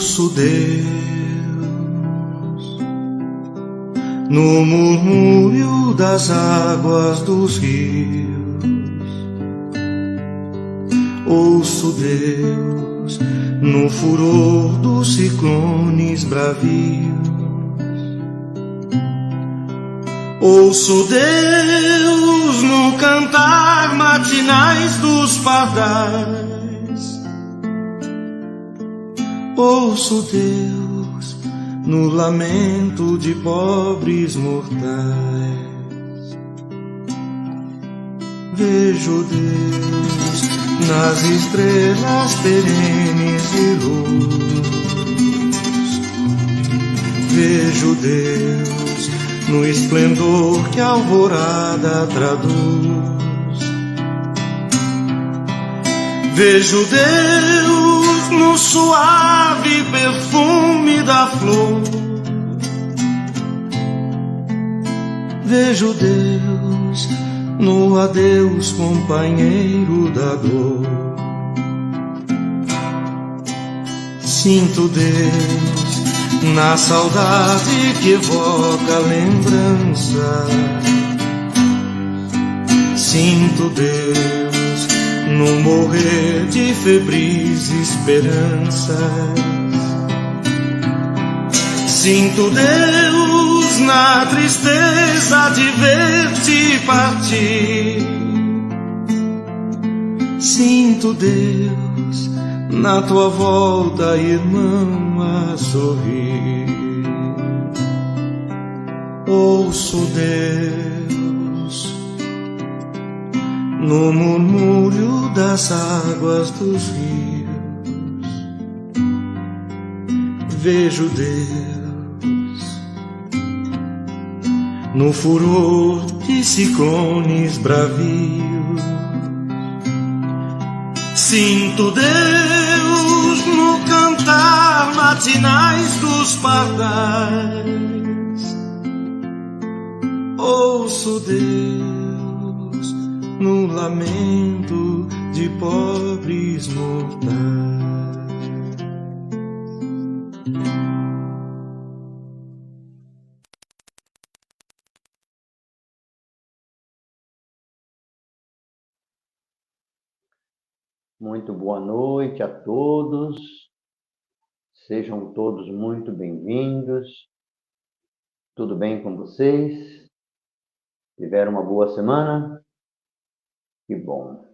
Ouço Deus no murmúrio das águas dos rios. Ouço Deus no furor dos ciclones bravios. Ouço Deus no cantar matinais dos pardais. Ouço Deus no lamento de pobres mortais. Vejo Deus nas estrelas perenes de luz. Vejo Deus no esplendor que a alvorada traduz. Vejo Deus no suave perfume da flor. Vejo Deus no adeus companheiro da dor. Sinto Deus na saudade que evoca a lembrança. Sinto Deus no morrer de febris esperanças. Sinto Deus na tristeza de ver-te partir. Sinto Deus na tua volta, irmão, a sorrir. Ouço Deus no murmúrio das águas dos rios. Vejo Deus no furor de ciclones bravios. Sinto Deus no cantar matinais dos pardais. Ouço Deus no lamento de pobres mortais. Muito boa noite a todos, sejam todos muito bem-vindos. Tudo bem com vocês? Tiveram uma boa semana? Que bom!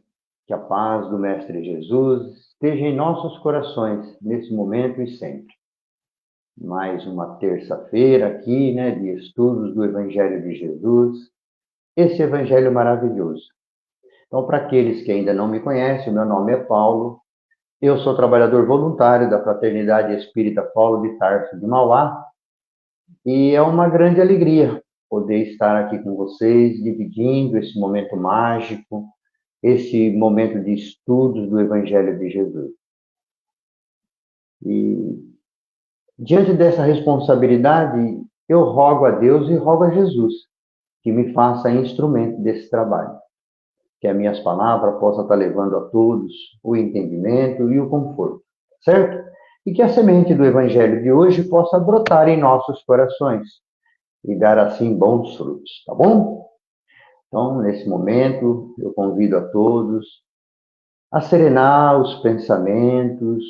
Que a paz do Mestre Jesus esteja em nossos corações, nesse momento e sempre. Mais uma terça-feira aqui, de estudos do Evangelho de Jesus, esse Evangelho maravilhoso. Então, para aqueles que ainda não me conhecem, meu nome é Paulo, eu sou trabalhador voluntário da Fraternidade Espírita Paulo de Tarso de Mauá, e é uma grande alegria poder estar aqui com vocês, dividindo esse momento mágico, esse momento de estudos do Evangelho de Jesus. E, diante dessa responsabilidade, eu rogo a Deus e rogo a Jesus que me faça instrumento desse trabalho. Que as minhas palavras possam estar levando a todos o entendimento e o conforto, certo? E que a semente do Evangelho de hoje possa brotar em nossos corações e dar, assim, bons frutos, tá bom? Então, nesse momento, eu convido a todos a serenar os pensamentos,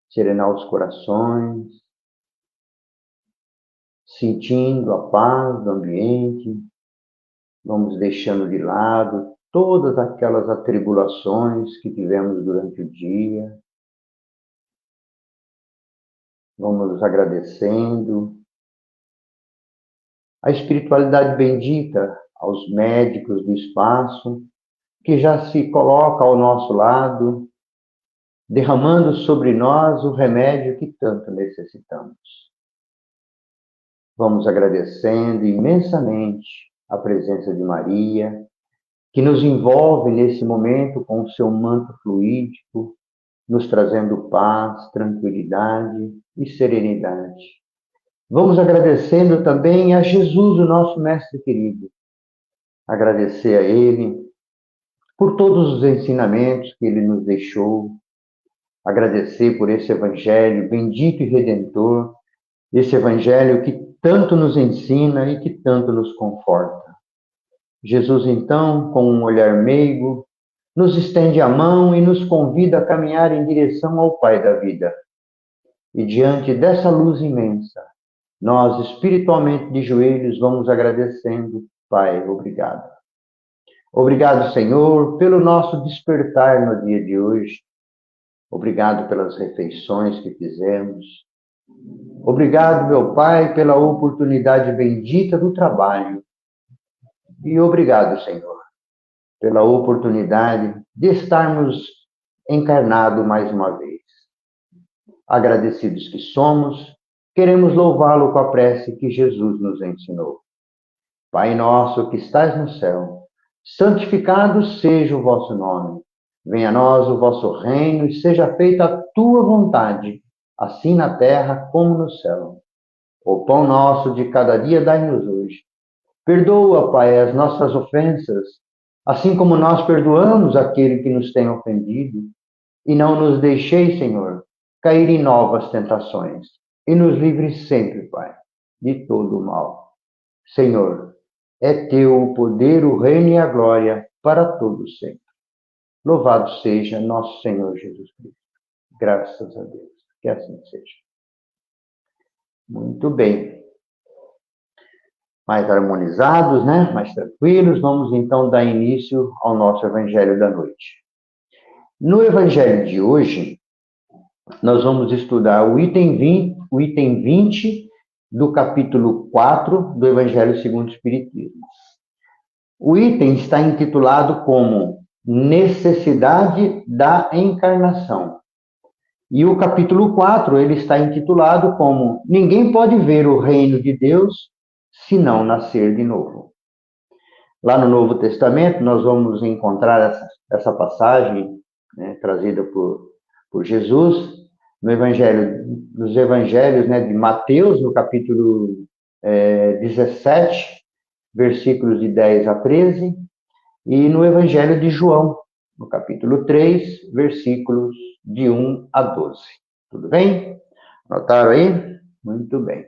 serenar os corações, sentindo a paz do ambiente. Vamos deixando de lado todas aquelas atribulações que tivemos durante o dia. Vamos agradecendo a espiritualidade bendita, aos médicos do espaço, que já se coloca ao nosso lado, derramando sobre nós o remédio que tanto necessitamos. Vamos agradecendo imensamente a presença de Maria, que nos envolve nesse momento com o seu manto fluídico, nos trazendo paz, tranquilidade e serenidade. Vamos agradecendo também a Jesus, o nosso Mestre querido. Agradecer a Ele por todos os ensinamentos que Ele nos deixou, agradecer por esse evangelho bendito e redentor, esse evangelho que tanto nos ensina e que tanto nos conforta. Jesus, então, com um olhar meigo, nos estende a mão e nos convida a caminhar em direção ao Pai da vida. E diante dessa luz imensa, nós, espiritualmente de joelhos, vamos agradecendo. Pai, obrigado. Obrigado, Senhor, pelo nosso despertar no dia de hoje. Obrigado pelas refeições que fizemos. Obrigado, meu Pai, pela oportunidade bendita do trabalho. E obrigado, Senhor, pela oportunidade de estarmos encarnados mais uma vez. Agradecidos que somos, queremos louvá-lo com a prece que Jesus nos ensinou. Pai nosso que estais no céu, santificado seja o vosso nome. Venha a nós o vosso reino e seja feita a tua vontade, assim na terra como no céu. O pão nosso de cada dia dai-nos hoje. Perdoa, Pai, as nossas ofensas, assim como nós perdoamos aquele que nos tem ofendido. E não nos deixeis, Senhor, cair em novas tentações. E nos livre sempre, Pai, de todo o mal. Senhor, é teu o poder, o reino e a glória para todos sempre. Louvado seja nosso Senhor Jesus Cristo. Graças a Deus. Que assim seja. Muito bem. Mais harmonizados, né? Mais tranquilos, vamos então dar início ao nosso Evangelho da noite. No Evangelho de hoje, nós vamos estudar o item 20 do capítulo 4 do Evangelho segundo o Espiritismo. O item está intitulado como Necessidade da Encarnação. E o capítulo 4, ele está intitulado como Ninguém pode ver o reino de Deus se não nascer de novo. Lá no Novo Testamento, nós vamos encontrar essa passagem, né, trazida por Jesus, nos evangelhos, né, de Mateus, no capítulo 17, versículos de 10 a 13, e no evangelho de João, no capítulo 3, versículos de 1 a 12. Tudo bem? Anotaram aí? Muito bem.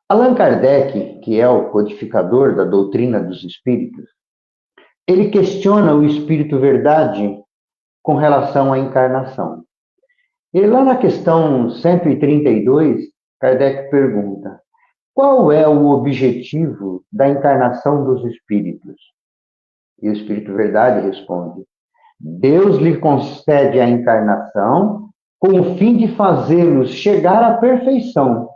Allan Kardec, que é o codificador da doutrina dos espíritos, ele questiona o espírito verdade com relação à encarnação. E lá na questão 132, Kardec pergunta: qual é o objetivo da encarnação dos espíritos? E o espírito verdade responde: Deus lhe concede a encarnação com o fim de fazê-los chegar à perfeição.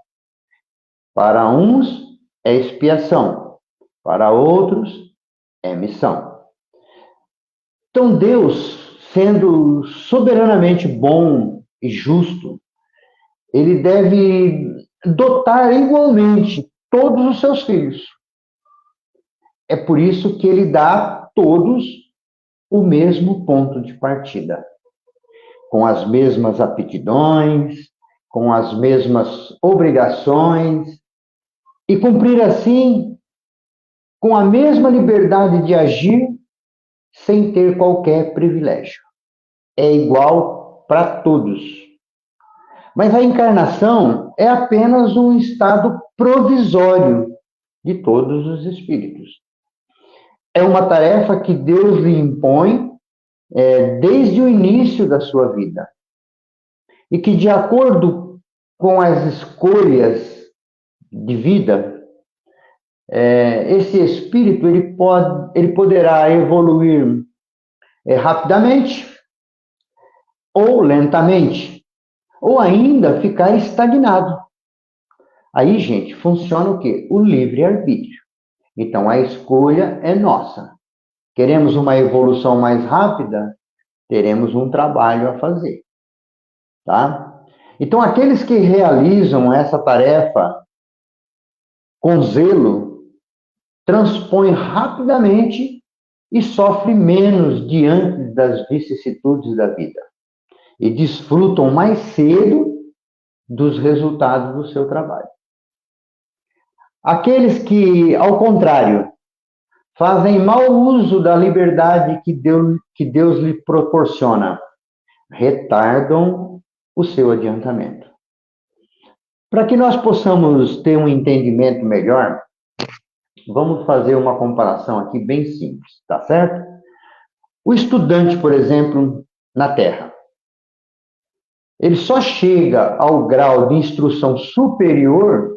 Para uns é expiação, para outros é missão. Então Deus, sendo soberanamente bom e justo, ele deve dotar igualmente todos os seus filhos. É por isso que ele dá a todos o mesmo ponto de partida, com as mesmas aptidões, com as mesmas obrigações, e cumprir assim com a mesma liberdade de agir sem ter qualquer privilégio. É igual para todos. Mas a encarnação é apenas um estado provisório de todos os espíritos. É uma tarefa que Deus lhe impõe desde o início da sua vida. E que, de acordo com as escolhas de vida, esse espírito ele poderá evoluir rapidamente ou lentamente, ou ainda ficar estagnado. Aí, gente, funciona o quê? O livre-arbítrio. Então, a escolha é nossa. Queremos uma evolução mais rápida? Teremos um trabalho a fazer. Tá? Então, aqueles que realizam essa tarefa com zelo, transpõem rapidamente e sofrem menos diante das vicissitudes da vida. E desfrutam mais cedo dos resultados do seu trabalho. Aqueles que, ao contrário, fazem mau uso da liberdade que Deus lhe proporciona, retardam o seu adiantamento. Para que nós possamos ter um entendimento melhor, vamos fazer uma comparação aqui bem simples, tá certo? O estudante, por exemplo, na Terra, ele só chega ao grau de instrução superior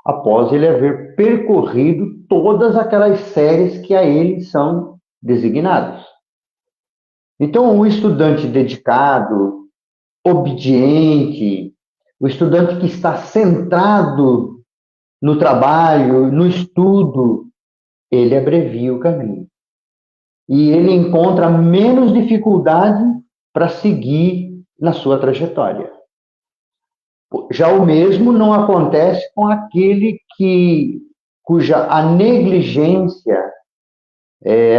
após ele haver percorrido todas aquelas séries que a ele são designadas. Então, o estudante dedicado, obediente, o estudante que está centrado no trabalho, no estudo, ele abrevia o caminho. E ele encontra menos dificuldade para seguir na sua trajetória. Já o mesmo não acontece com aquele cuja a negligência,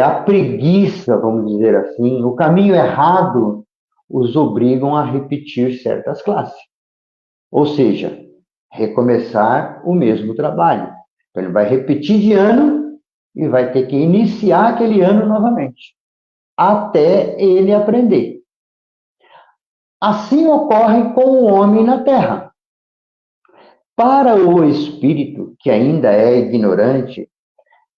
a preguiça, vamos dizer assim, o caminho errado, os obrigam a repetir certas classes. Ou seja, recomeçar o mesmo trabalho. Então, ele vai repetir de ano e vai ter que iniciar aquele ano novamente, até ele aprender. Assim ocorre com o homem na Terra. Para o espírito, que ainda é ignorante,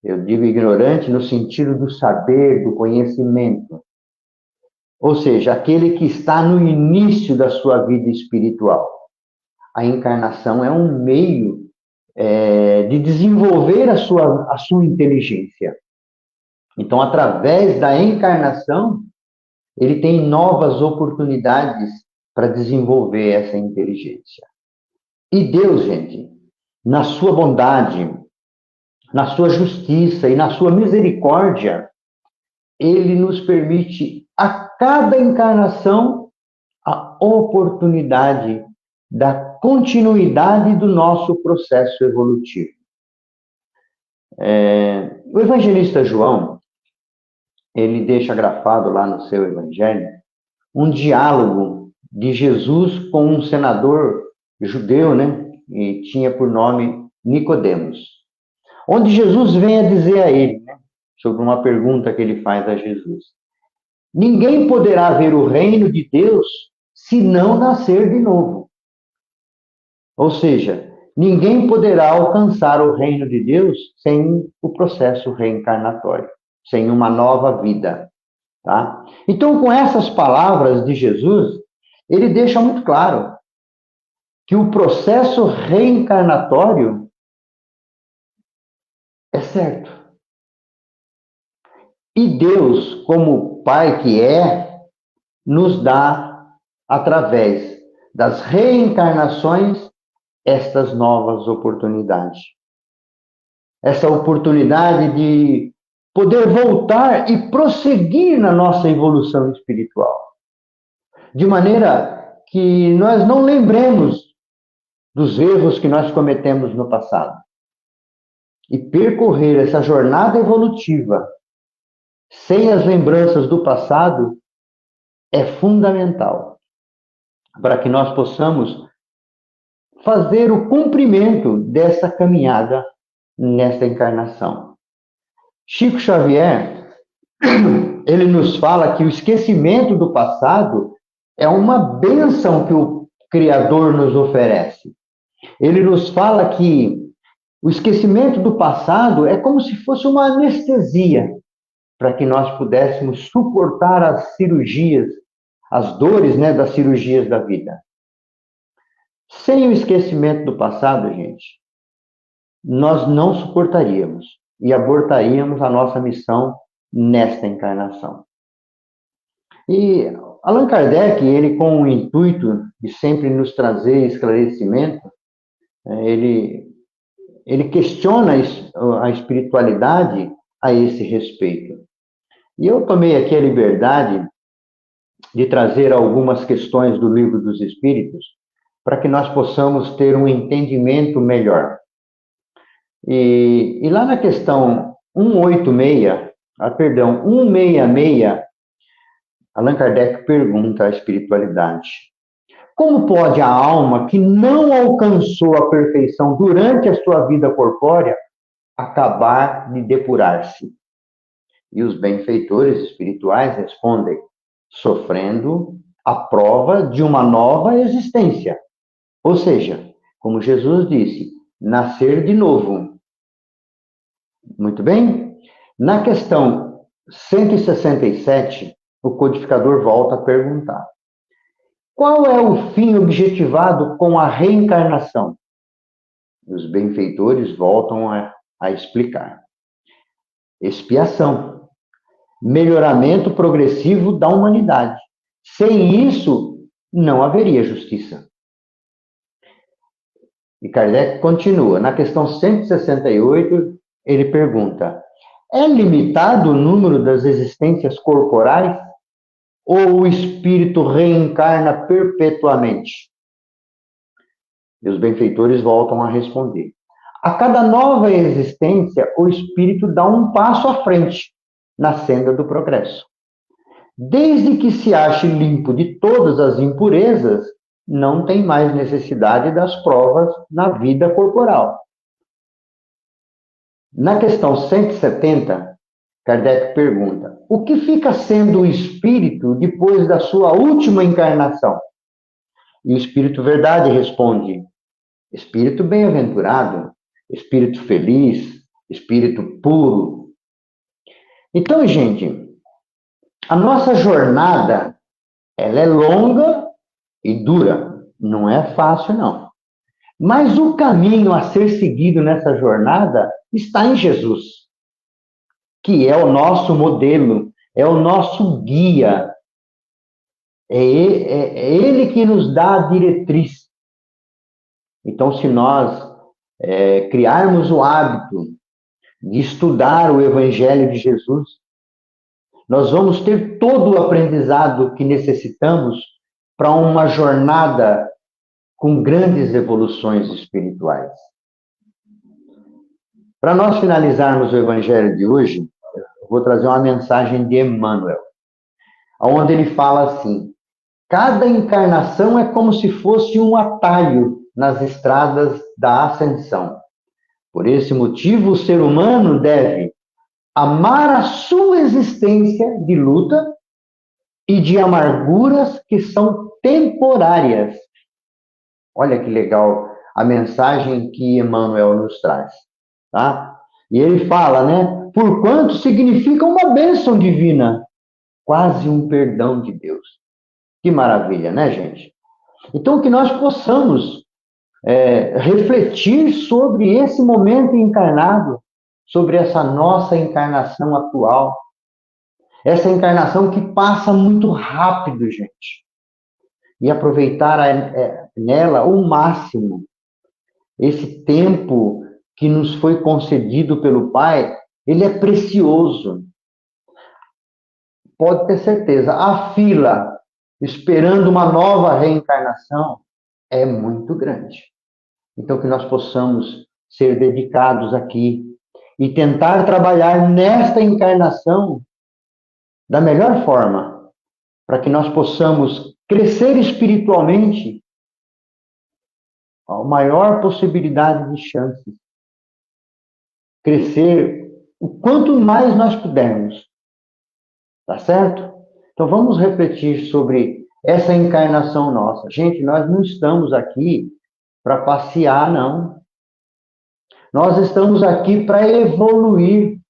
eu digo ignorante no sentido do saber, do conhecimento, ou seja, aquele que está no início da sua vida espiritual. A encarnação é um meio de desenvolver a sua inteligência. Então, através da encarnação, ele tem novas oportunidades para desenvolver essa inteligência. E Deus, gente, na sua bondade, na sua justiça e na sua misericórdia, ele nos permite a cada encarnação a oportunidade da continuidade do nosso processo evolutivo. O evangelista João, ele deixa grafado lá no seu evangelho um diálogo de Jesus com um senador judeu, né? E tinha por nome Nicodemos, onde Jesus vem a dizer a ele, né, sobre uma pergunta que ele faz a Jesus: ninguém poderá ver o reino de Deus se não nascer de novo. Ou seja, ninguém poderá alcançar o reino de Deus sem o processo reencarnatório, sem uma nova vida. Tá? Então, com essas palavras de Jesus, ele deixa muito claro que o processo reencarnatório é certo. E Deus, como Pai que é, nos dá, através das reencarnações, estas novas oportunidades. Essa oportunidade de poder voltar e prosseguir na nossa evolução espiritual. De maneira que nós não lembremos dos erros que nós cometemos no passado. E percorrer essa jornada evolutiva sem as lembranças do passado é fundamental para que nós possamos fazer o cumprimento dessa caminhada nesta encarnação. Chico Xavier, ele nos fala que o esquecimento do passado é uma bênção que o Criador nos oferece. Ele nos fala que o esquecimento do passado é como se fosse uma anestesia para que nós pudéssemos suportar as cirurgias, as dores, né, das cirurgias da vida. Sem o esquecimento do passado, gente, nós não suportaríamos e abortaríamos a nossa missão nesta encarnação. E Allan Kardec, ele com o intuito de sempre nos trazer esclarecimento, ele questiona a espiritualidade a esse respeito. E eu tomei aqui a liberdade de trazer algumas questões do Livro dos Espíritos para que nós possamos ter um entendimento melhor. E lá na questão 166, Allan Kardec pergunta à espiritualidade: como pode a alma que não alcançou a perfeição durante a sua vida corpórea acabar de depurar-se? E os benfeitores espirituais respondem: sofrendo a prova de uma nova existência. Ou seja, como Jesus disse, nascer de novo. Muito bem? Na questão 167, o codificador volta a perguntar: qual é o fim objetivado com a reencarnação? Os benfeitores voltam a explicar: expiação, melhoramento progressivo da humanidade. Sem isso, não haveria justiça. E Kardec continua. Na questão 168, ele pergunta: é limitado o número das existências corporais? Ou o espírito reencarna perpetuamente? E os benfeitores voltam a responder: a cada nova existência, o espírito dá um passo à frente na senda do progresso. Desde que se ache limpo de todas as impurezas, não tem mais necessidade das provas na vida corporal. Na questão 170, Kardec pergunta: o que fica sendo o espírito depois da sua última encarnação? E o Espírito Verdade responde: espírito bem-aventurado, espírito feliz, espírito puro. Então, gente, a nossa jornada, ela é longa e dura. Não é fácil, não. Mas o caminho a ser seguido nessa jornada está em Jesus, que é o nosso modelo, é o nosso guia. É ele que nos dá a diretriz. Então, se nós criarmos o hábito de estudar o Evangelho de Jesus, nós vamos ter todo o aprendizado que necessitamos para uma jornada com grandes evoluções espirituais. Para nós finalizarmos o Evangelho de hoje, eu vou trazer uma mensagem de Emmanuel, onde ele fala assim: cada encarnação é como se fosse um atalho nas estradas da ascensão. Por esse motivo, o ser humano deve amar a sua existência de luta e de amarguras que são temporárias. Olha que legal a mensagem que Emmanuel nos traz, tá? E ele fala, né? Porquanto significa uma bênção divina, quase um perdão de Deus. Que maravilha, né, gente? Então, que nós possamos refletir sobre esse momento encarnado, sobre essa nossa encarnação atual, essa encarnação que passa muito rápido, gente, e aproveitar nela o máximo. Esse tempo que nos foi concedido pelo Pai, ele é precioso. Pode ter certeza, a fila esperando uma nova reencarnação é muito grande. Então, que nós possamos ser dedicados aqui e tentar trabalhar nesta encarnação da melhor forma, para que nós possamos crescer espiritualmente a maior possibilidade de chances. Crescer o quanto mais nós pudermos. Tá certo? Então vamos refletir sobre essa encarnação nossa. Gente, nós não estamos aqui para passear, não. Nós estamos aqui para evoluir,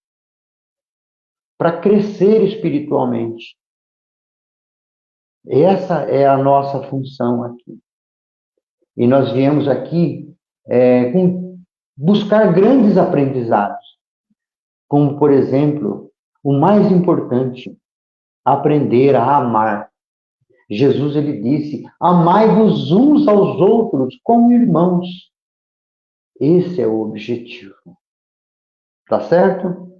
para crescer espiritualmente. Essa é a nossa função aqui. E nós viemos aqui buscar grandes aprendizados, como, por exemplo, o mais importante, aprender a amar. Jesus, ele disse: amai-vos uns aos outros como irmãos. Esse é o objetivo. Tá certo?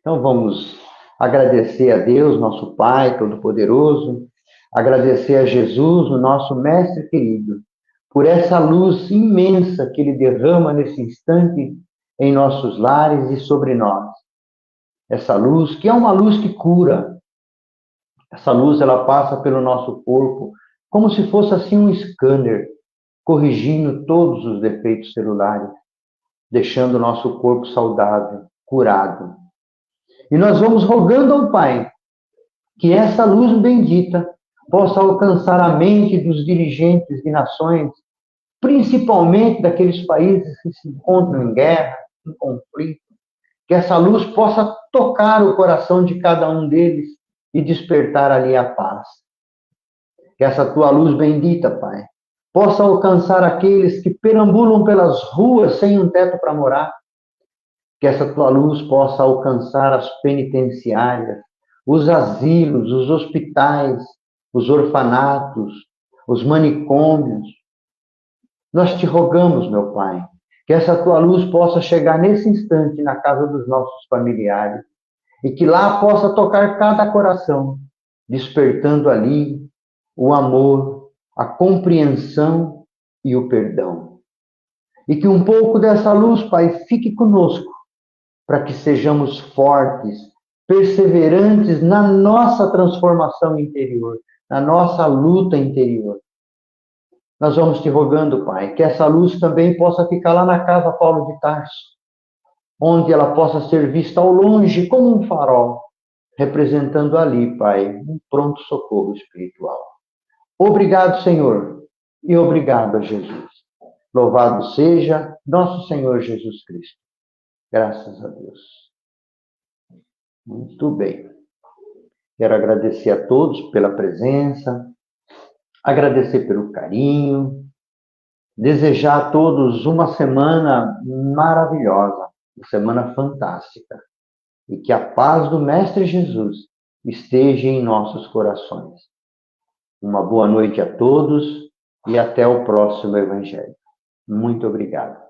Então vamos agradecer a Deus, nosso Pai Todo-Poderoso, agradecer a Jesus, o nosso Mestre querido, por essa luz imensa que Ele derrama nesse instante em nossos lares e sobre nós. Essa luz, que é uma luz que cura. Essa luz, ela passa pelo nosso corpo como se fosse assim um scanner, corrigindo todos os defeitos celulares, deixando o nosso corpo saudável, curado. E nós vamos rogando ao Pai que essa luz bendita possa alcançar a mente dos dirigentes de nações, principalmente daqueles países que se encontram em guerra, em conflito. Que essa luz possa tocar o coração de cada um deles e despertar ali a paz. Que essa tua luz bendita, Pai, possa alcançar aqueles que perambulam pelas ruas sem um teto para morar. Que essa tua luz possa alcançar as penitenciárias, os asilos, os hospitais, os orfanatos, os manicômios. Nós te rogamos, meu Pai, que essa tua luz possa chegar nesse instante na casa dos nossos familiares e que lá possa tocar cada coração, despertando ali o amor, a compreensão e o perdão. E que um pouco dessa luz, Pai, fique conosco, para que sejamos fortes, perseverantes na nossa transformação interior, na nossa luta interior. Nós vamos te rogando, Pai, que essa luz também possa ficar lá na casa Paulo de Tarso, onde ela possa ser vista ao longe como um farol, representando ali, Pai, um pronto socorro espiritual. Obrigado, Senhor, e obrigado a Jesus. Louvado seja nosso Senhor Jesus Cristo. Graças a Deus. Muito bem. Quero agradecer a todos pela presença, agradecer pelo carinho, desejar a todos uma semana maravilhosa, uma semana fantástica, e que a paz do Mestre Jesus esteja em nossos corações. Uma boa noite a todos e até o próximo Evangelho. Muito obrigado.